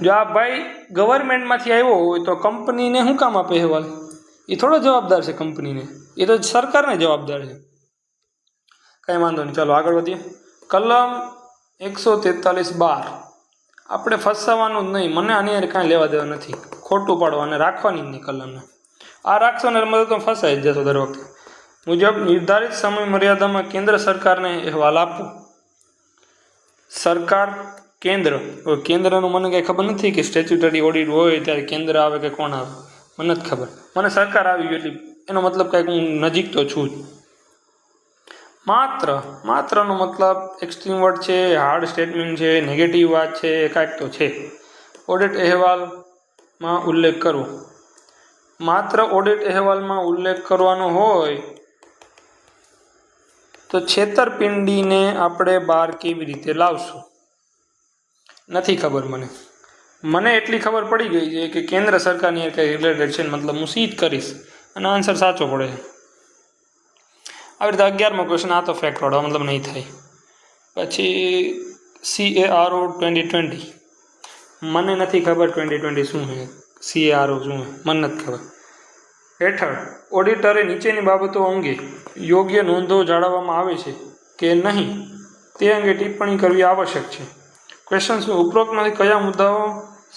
જો આ ભાઈ ગવર્મેન્ટમાંથી આવ્યો હોય તો કંપનીને શું કામ આપે અહેવાલ? એ થોડો જવાબદાર છે કંપનીને, એ તો સરકારને જવાબદાર છે. કંઈ વાંધો નહીં, ચાલો આગળ વધીએ. કલમ 143(12) આપણે ફસાવાનું જ નહીં. મને આની યાર કાંઈ લેવા દેવા નથી, ખોટું પાડવા અને રાખવાની જ નહીં કલમને. આ રાખશો ને મતલબ તમે ફસાઈ જ જશો દર વખતે. મુજબ નિર્ધારિત સમય મર્યાદામાં કેન્દ્ર સરકારને અહેવાલ આપવો. સરકાર કેન્દ્રનું મને કંઈ ખબર નથી કે સ્ટેચ્યુટરી ઓડિટ હોય ત્યારે કેન્દ્ર આવે કે કોણ આવે, મને નથી ખબર. મને સરકાર આવી ગઈ એટલે એનો મતલબ કાંઈક હું નજીક તો છું જ. માત્રનો મતલબ એક્સ્ટ્રીમ વર્ડ છે, હાર્ડ સ્ટેટમેન્ટ છે, નેગેટિવ વાત છે, કાંઈક તો છે. ઓડિટ અહેવાલમાં ઉલ્લેખ કરવો. માત્ર ઓડિટ અહેવાલમાં ઉલ્લેખ કરવાનો હોય તો છેતરપિંડીને આપણે બહાર કેવી રીતે લાવશું? નથી ખબર મને એટલી ખબર પડી ગઈ છે કે કેન્દ્ર સરકારની કંઈ રિલેટેડ છે, મતલબ હું સીધ કરીશ અને આન્સર સાચો પડે છે. આવી રીતે 11મો ક્વેશ્ચન, આ તો ફેક્ટ વાળો મતલબ નહીં થાય. પછી CARO 2020, મને નથી ખબર 2020 શું છે, CARO શું છે મને નથી ખબર. હેઠળ ઓડિટરે નીચેની બાબતો અંગે યોગ્ય નોંધો જાળવવામાં આવે છે કે નહીં તે અંગે ટિપ્પણી કરવી આવશ્યક છે. ક્વેશ્ચન શું? ઉપરોક્તમાંથી કયા મુદ્દાઓ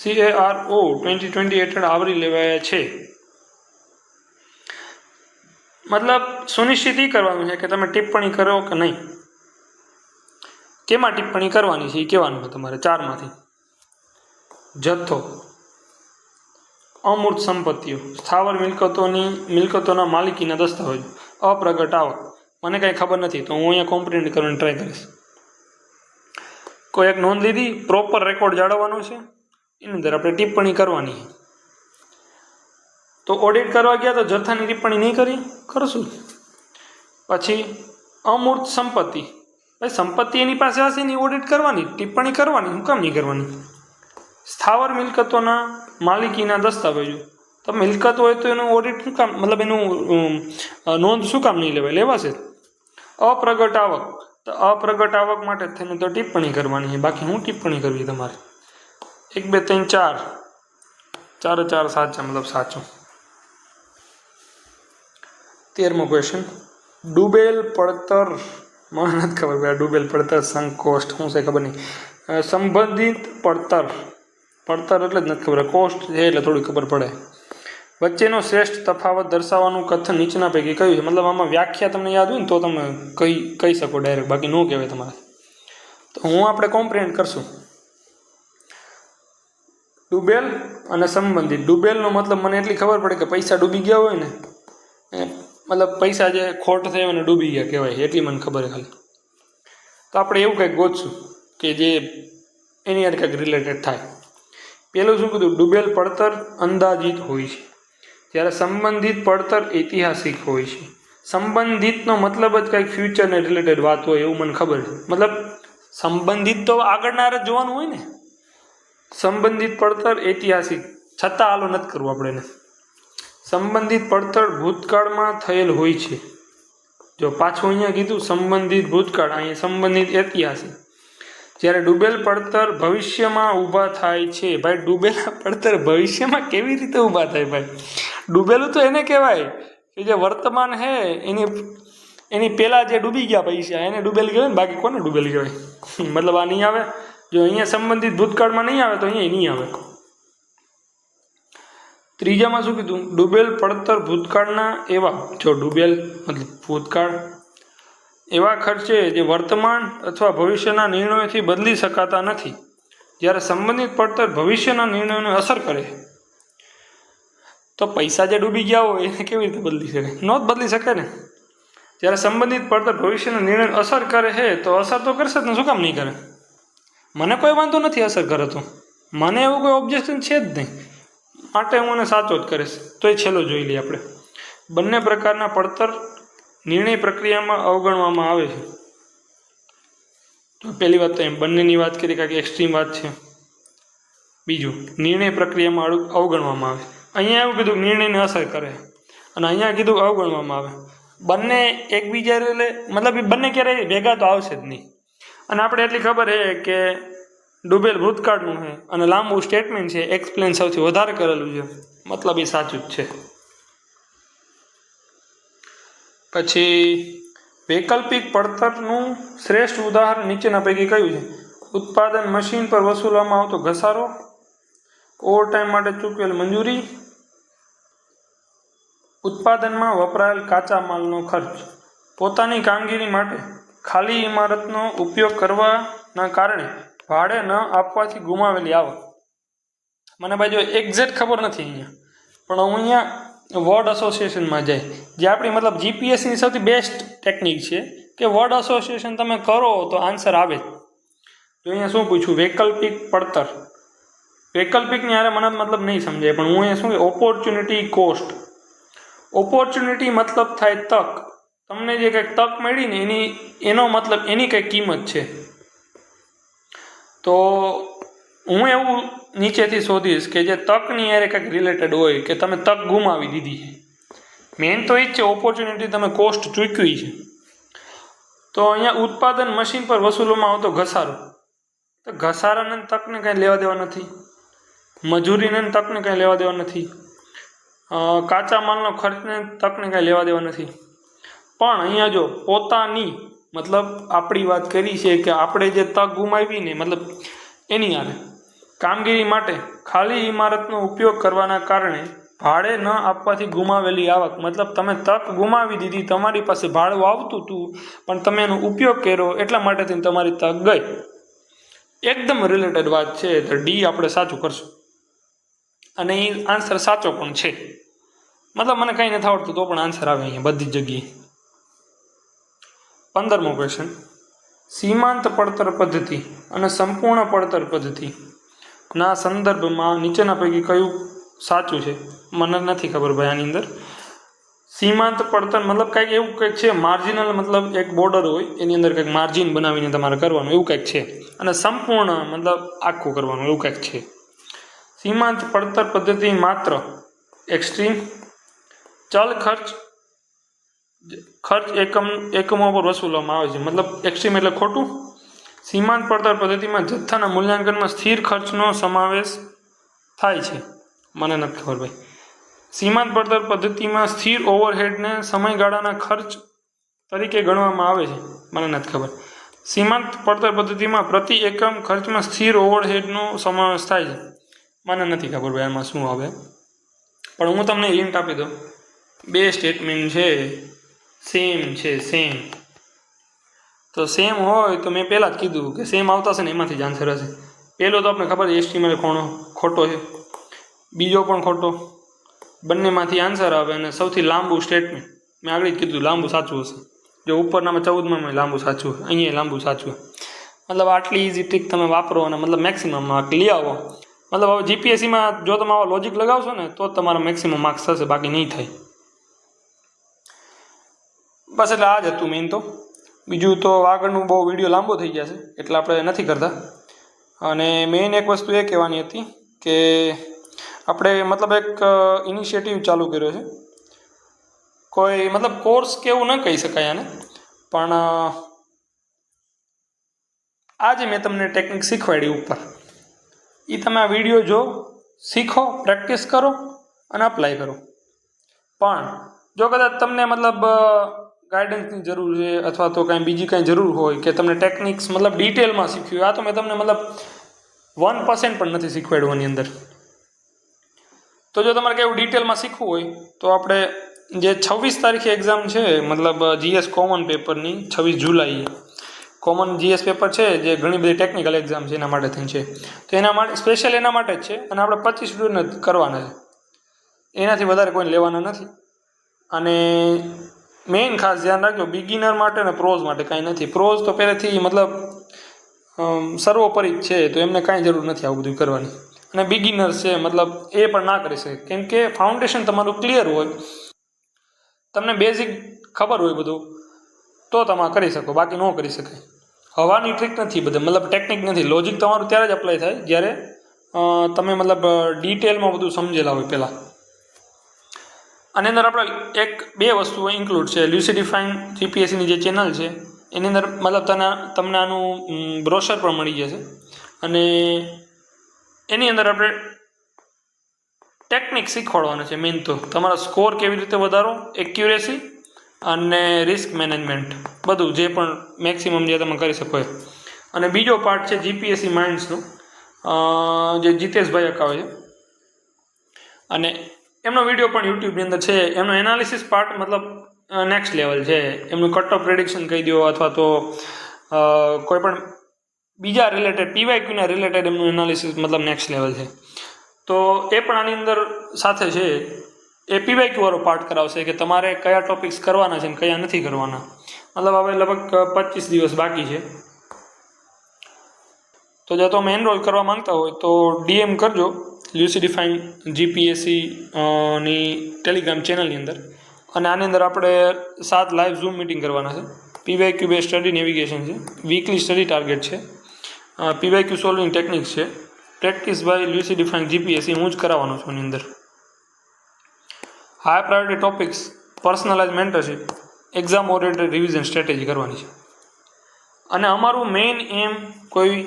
CARO 2020 હેઠળ આવરી લેવાયા છે? મતલબ સુનિશ્ચિત એ કરવાનું છે કે તમે ટિપ્પણી કરો કે નહીં. કેમાં ટિપ્પણી કરવાની છે એ કહેવાનું છે તમારે. 4માંથી જથ્થો, અમૂર્ત સંપત્તિઓ, સ્થાવર મિલકતોના માલિકીના દસ્તાવેજો, અપ્રગટ આવક. મને કાંઈ ખબર નથી તો હું અહીંયા કોમ્પ્રિહેન્ડ કરવાની ટ્રાય કરીશ. કોઈ એક નોંધ લીધી, પ્રોપર રેકોર્ડ જાળવવાનો છે, એની અંદર આપણે ટિપ્પણી કરવાની. તો ઓડિટ કરવા ગયા તો જથ્થાની ટિપ્પણી નહીં કરી, કરશું. પછી અમૂર્ત સંપત્તિ, ભાઈ સંપત્તિ એની પાસે હશે એની ઓડિટ કરવાની, ટિપ્પણી કરવાની, હું કામ નહીં કરવાની. સ્થાવર મિલકતોના માલિકીના દસ્તાવેજો, તો મિલકત હોય તો એનું ઓડિટ શું કામ, મતલબ એનું નોંધ શું કામ નહીં લેવાય, લેવાશે. અપ્રગટ આવક, તો અપ્રગટ આવક માટે થઈને તો ટિપ્પણી કરવાની છે. બાકી હું ટિપ્પણી કરવી તમારે? 1 2 3 4 4 સાચા, મતલબ સાચું. 13મો ક્વેશ્ચન. ડૂબેલ પડતર, મને નથી ખબર ભાઈ ડૂબેલ પડતર સંકોષ્ટ શું છે ખબર નહીં. સંબંધિત પડતર, પડતર એટલે જ નથી ખબર, કોસ્ટ છે એટલે થોડી ખબર પડે. વચ્ચેનો શ્રેષ્ઠ તફાવત દર્શાવવાનું કથન નીચેના પૈકી કયું છે? મતલબ આમાં વ્યાખ્યા તમને યાદ હોય ને તો તમે કહી શકો ડાયરેક્ટ, બાકી ન કહેવાય તમારે. તો હું આપણે કોમ્પ્રિહેન્ડ કરશું. ડૂબેલ અને સંબંધિત. ડૂબેલનો મતલબ મને એટલી ખબર પડે કે પૈસા ડૂબી ગયા હોય ને, મતલબ પૈસા જે ખોટ થઈ હોય ને ડૂબી ગયા કહેવાય, એટલી મને ખબર ખાલી. તો આપણે એવું કંઈક ગોતશું કે જે એની યાર કંઈક રિલેટેડ થાય. પેલું શું કીધું? ડૂબેલ પડતર અંદાજિત હોય છે, જ્યારે સંબંધિત પડતર ઐતિહાસિક હોય છે. સંબંધિતનો મતલબ જ કંઈક ફ્યુચરને રિલેટેડ વાત હોય એવું મને ખબર છે. મતલબ સંબંધિત તો આગળના જ જોવાનું હોય ને. સંબંધિત પડતર ઐતિહાસિક, છતાં આલો નથી કરવું આપણે એને. સંબંધિત પડતર ભૂતકાળમાં થયેલ હોય છે. જો પાછું અહીંયા કીધું સંબંધિત ભૂતકાળ, અહીંયા સંબંધિત ઐતિહાસિક. જ્યારે ડૂબેલ પડતર ભવિષ્યમાં ઊભા થાય છે. ભાઈ ડૂબેલા પડતર ભવિષ્યમાં કેવી રીતે ઊભા થાય? ભાઈ ડૂબેલું તો એને કહેવાય કે જે વર્તમાન હે એની પહેલાં જે ડૂબી ગયા પૈસા એને ડૂબેલ કહેવાય ને, બાકી કોને ડૂબેલ કહેવાય? મતલબ આ નહીં આવે. જો અહીંયા સંબંધિત ભૂતકાળમાં નહીં આવે તો અહીંયા નહીં આવે. ત્રીજામાં શું કીધું? ડૂબેલ પડતર ભૂતકાળના એવા, જો ડૂબેલ મતલબ ભૂતકાળ, એવા ખર્ચે જે વર્તમાન અથવા ભવિષ્યના નિર્ણયોથી બદલી શકાતા નથી. જ્યારે સંબંધિત પડતર ભવિષ્યના નિર્ણયોને અસર કરે. તો પૈસા જે ડૂબી ગયા હોય એને કેવી રીતે બદલી શકે? ન જ બદલી શકે ને. જ્યારે સંબંધિત પડતર ભવિષ્યના નિર્ણય અસર કરે છે તો અસર તો કરશે જ ને, શું કામ નહીં કરે? મને કોઈ વાંધો નથી અસર કરે તો, મને એવું કોઈ ઓબ્જેક્શન છે જ નહીં, માટે હું એને સાચો જ કરીશ. તો એ છેલ્લો જોઈ લઈએ આપણે. બંને પ્રકારના પડતર નિર્ણય પ્રક્રિયામાં અવગણવામાં આવે છે. તો પહેલી વાત તો એમ બંનેની વાત કરી, કારણ કે એક્સ્ટ્રીમ વાત છે. બીજું, નિર્ણય પ્રક્રિયામાં અવગણવામાં આવે. અહીંયા એવું કીધું નિર્ણયને અસર કરે, અને અહીંયા કીધું અવગણવામાં આવે. બંને એકબીજા મતલબ એ બંને ક્યારેય ભેગા તો આવશે જ નહીં. અને આપણે એટલી ખબર છે કે ડૂબેલ ભૂતકાળનું છે અને લાંબુ સ્ટેટમેન્ટ છે, એક્સપ્લેન સૌથી વધારે કરેલું છે, મતલબ એ સાચું જ છે. પછી વૈકલ્પિક પડતરનું શ્રેષ્ઠ ઉદાહરણ નીચેના પૈકી કયું છે? ઉત્પાદન મશીન પર વસૂલવામાં આવતો ઘસારો, ઓવરટાઈમ માટે ચૂકવેલ મંજૂરી, ઉત્પાદનમાં વપરાયેલ કાચા માલનો ખર્ચ. પોતાની કામગીરી માટે ખાલી ઇમારતનો ઉપયોગ કરવાના કારણે ભાડે ન આપવાથી ગુમાવેલી આવક. મને બાજુ એક્ઝેક્ટ ખબર નથી અહીંયા, પણ હું અહીંયા વર્ડ એસોસિએશનમાં જાય, જે આપણી મતલબ જીપીએસસીની સૌથી બેસ્ટ ટેકનિક છે કે વર્ડ એસોસિએશન તમે કરો તો આન્સર આવે. તો અહીંયા શું પૂછ્યું? વૈકલ્પિક પડતર. વૈકલ્પિકની યારે મને મતલબ નહીં સમજાય, પણ હું અહીંયા શું કે ઓપોર્ચ્યુનિટી કોસ્ટ. ઓપોર્ચ્યુનિટી મતલબ થાય તક. તમને જે કંઈક તક મળી ને એનો મતલબ એની કંઈક કિંમત છે. તો હું એવું નીચેથી શોધીશ કે જે તકની યારે કંઈક રિલેટેડ હોય, કે તમે તક ગુમાવી દીધી છે. મેઇન તો એ જ છે, ઓપોર્ચ્યુનિટી તમે કોસ્ટ ચૂકવી છે. તો અહીંયા ઉત્પાદન મશીન પર વસૂલવામાં આવતો ઘસારો. તો ઘસારાને તકને કંઈ લેવા દેવા નથી, મજૂરીને તકને કંઈ લેવા દેવા નથી. કાચા માલનો ખર્ચને તકને કાંઈ લેવા દેવા નથી. પણ અહીંયા જો પોતાની મતલબ આપણી વાત કરી છે કે આપણે જે તક ગુમાવીને મતલબ એની આને કામગીરી માટે ખાલી ઇમારતનો ઉપયોગ કરવાના કારણે ભાડે ન આપવાથી ગુમાવેલી આવક, મતલબ તમે તક ગુમાવી દીધી, તમારી પાસે ભાડું આવતું હતું પણ તમે એનો ઉપયોગ કર્યો એટલા માટે તમારી તક ગઈ. એકદમ રિલેટેડ વાત છે. તો ડી આપણે સાચું કરશું અને એ આન્સર સાચો પણ છે. મતલબ મને કંઈ નથી આવડતું તો પણ આન્સર આવે અહીંયા બધી જ જગ્યાએ. 15મો ક્વેશ્ચન, સીમાંત પડતર પદ્ધતિ અને સંપૂર્ણ પડતર પદ્ધતિના સંદર્ભમાં નીચેના પૈકી કયું સાચું છે? મને નથી ખબર ભાઈ. આની અંદર સીમાંત પડતર મતલબ કંઈક એવું કંઈક છે, માર્જિનલ મતલબ એક બોર્ડર હોય એની અંદર કંઈક માર્જિન બનાવીને તમારે કરવાનું એવું કંઈક છે, અને સંપૂર્ણ મતલબ આખું કરવાનું એવું કંઈક છે. સીમાંત પડતર પદ્ધતિ માત્ર એક્સ્ટ્રીમ ચલ ખર્ચ એકમો પર વસૂલવામાં આવે છે. મતલબ એક્સ્ટ્રીમ એટલે ખોટું. સીમાંત પડતર પદ્ધતિમાં જથ્થાના મૂલ્યાંકનમાં સ્થિર ખર્ચનો સમાવેશ થાય છે. મને નથી ખબર ભાઈ. સીમાંત પડતર પદ્ધતિમાં સ્થિર ઓવરહેડને સમયગાળાના ખર્ચ તરીકે ગણવામાં આવે છે. મને નથી ખબર. સીમાંત પડતર પદ્ધતિમાં પ્રતિ એકમ ખર્ચમાં સ્થિર ઓવરહેડનો સમાવેશ થાય છે. મને નથી ખબર ભાઈ એમાં શું આવે, પણ હું તમને હિન્ટ આપી દઉં. બે સ્ટેટમેન્ટ છે, સેમ છે. સેમ તો સેમ હોય તો મેં પહેલાં જ કીધું કે સેમ આવતા છે ને એમાંથી જ આન્સર હશે. પહેલો તો આપણે ખબર એસ્ટિમેટ ખોટો છે, બીજો પણ ખોટો, બંનેમાંથી આન્સર આવે. અને સૌથી લાંબુ સ્ટેટમેન્ટ મેં આગળ જ કીધું લાંબુ સાચું હશે. જો ઉપરનામાં 14માં લાંબુ સાચું, અહીંયા લાંબુ સાચું. મતલબ આટલી ઇઝી ટ્રીક તમે વાપરો અને મતલબ મેક્સિમમ માર્ક લઈ આવો. મતલબ હવે જીપીએસસીમાં જો તમે આવા લોજિક લગાવશો ને તો જ તમારા મેક્સિમમ માર્ક્સ થશે, બાકી નહીં થાય. બસ એટલે આ જ હતું મેઇન. તો બીજું તો આગળનું બહુ વિડીયો લાંબો થઈ જશે એટલે આપણે નથી કરતા. અને મેઇન એક વસ્તુ એ કહેવાની હતી કે આપણે મતલબ એક ઇનિશિયેટિવ ચાલુ કર્યો છે. કોઈ મતલબ કોર્સ કે એવું ન કહી શકાય આને, પણ આજે મેં તમને ટેકનિક શીખવાડી ઉપર, એ તમે આ વિડીયો જો, શીખો, પ્રેક્ટિસ કરો અને અપ્લાય કરો. પણ જો કદાચ તમને મતલબ ગાઈડન્સની જરૂર છે અથવા તો કાંઈ બીજી કાંઈ જરૂર હોય કે તમને ટેકનિક્સ મતલબ ડિટેલમાં શીખ્યું, આ તો મેં તમને મતલબ 1% પણ નથી શીખવાડ્યું આની અંદર. તો જો તમારે કેવું ડિટેલમાં શીખવું હોય તો આપણે જે 26 તારીખે એક્ઝામ છે મતલબ જીએસ કોમન પેપરની 26 જુલાઈએ કોમન જીએસ પેપર છે, જે ઘણી બધી ટેકનિકલ એક્ઝામ છે એના માટે થઈને છે. તો એના માટે સ્પેશિયલ એના માટે જ છે અને આપણે 25 સ્ટુડન્ટ કરવાના છે, એનાથી વધારે કોઈને લેવાના નથી. અને મેઇન ખાસ ધ્યાન રાખજો, બિગિનર માટે અને પ્રોઝ માટે કાંઈ નથી. પ્રોઝ તો પહેલેથી મતલબ સર્વોપરી જ છે, તો એમને કાંઈ જરૂર નથી આવું બધું કરવાની. અને બિગિનર્સ છે મતલબ એ પણ ના કરી શકે, કેમ કે ફાઉન્ડેશન તમારું ક્લિયર હોય, તમને બેઝિક ખબર હોય બધું, તો તમે કરી શકો, બાકી ન કરી શકાય. હવાની ટ્રીક નથી બધે, મતલબ ટેકનિક નથી. લોજિક તમારું ત્યારે જ અપ્લાય થાય જ્યારે તમે મતલબ ડિટેલમાં બધું સમજેલા હોય પહેલાં. આની અંદર આપણે 1-2 વસ્તુઓ ઇન્ક્લુડ છે. લ્યુસિડિફાઈન જીપીએસસીની જે ચેનલ છે એની અંદર મતલબ તમને આનું બ્રોશર પણ મળી જશે. અને એની અંદર આપણે ટેકનિક શીખવાડવાનું છે. મેઇન તો તમારો સ્કોર કેવી રીતે વધારો, એક્યુરેસી અને રિસ્ક મેનેજમેન્ટ, બધું જે પણ મેક્સિમમ જે તમે કરી શકો. અને બીજો પાર્ટ છે જીપીએસસી માઇન્ડ્સનો, જે જીતેશભાઈ અકાવે છે, અને એમનો વિડીયો પણ યુટ્યુબની અંદર છે. એમનો એનાલિસિસ પાર્ટ મતલબ નેક્સ્ટ લેવલ છે. એમનું કટ ઓફ પ્રેડિક્શન કહી દો અથવા તો કોઈ પણ બીજા રિલેટેડ પીવાયક્યુના રિલેટેડ એમનું એનાલિસિસ મતલબ નેક્સ્ટ લેવલ છે. તો એ પણ આની અંદર સાથે છે. એ પીવાયક્યુ વાળો પાર્ટ કરાવશે કે તમારે કયા ટોપિક્સ કરવાના છે અને કયા નથી કરવાના. મતલબ હવે લગભગ 25 દિવસ બાકી છે. તો જો તમે એનરોલ કરવા માંગતા હોય તો ડીએમ કરજો લ્યુસિડિફાઈન જીપીએસસી ની ટેલિગ્રામ ચેનલની અંદર. અને આની અંદર આપણે 7 લાઈવ ઝૂમ મિટિંગ કરવાના છે. પીવાયક્યુ બેઝ સ્ટડી નેવિગેશન છે, વીકલી સ્ટડી ટાર્ગેટ છે, પીવાયક્યુ સોલ્વિંગ ટેકનિક્સ છે, પ્રેક્ટિસ બાય લ્યુસિડિફાઈન જીપીએસસી હું જ કરાવવાનો છું એની અંદર. High priority topics, personalise mentorship, exam oriented revision strategy કરવાની છે. અને અમારું મેઇન એમ કોઈ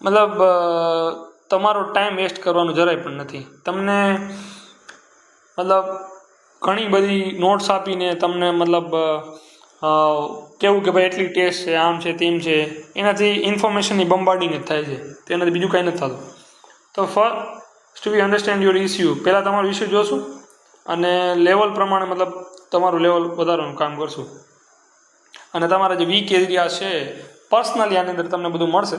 મતલબ તમારો ટાઈમ વેસ્ટ કરવાનું જરાય પણ નથી. તમને મતલબ ઘણી બધી નોટ્સ આપીને તમને મતલબ કેવું કે ભાઈ એટલી ટેસ્ટ છે, આમ છે, તેમ છે, એનાથી ઇન્ફોર્મેશનની બંબાર્ડિંગ જ થાય છે, તેનાથી બીજું કાંઈ નથી થતું. તો first V understand your issue. પહેલાં તમારો ઇસ્યુ જોશું અને લેવલ પ્રમાણે મતલબ તમારું લેવલ વધારવાનું કામ કરશું. અને તમારા જે વીક એરિયા છે પર્સનલી આની અંદર તમને બધું મળશે.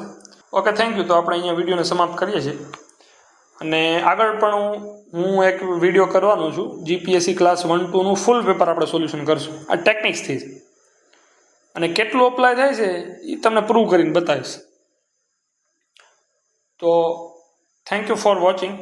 Okay, thank you. તો આપણે અહીંયા વિડીયોને સમાપ્ત કરીએ છીએ અને આગળ પણ હું એક વિડીયો કરવાનો છું. જીપીએસસી ક્લાસ 1-2નું ફૂલ પેપર આપણે સોલ્યુશન કરશું આ ટેકનિક્સથી જ, અને કેટલું અપ્લાય થાય છે એ તમને પ્રૂવ કરીને બતાવીશ. તો થેન્ક યુ ફોર વોચિંગ.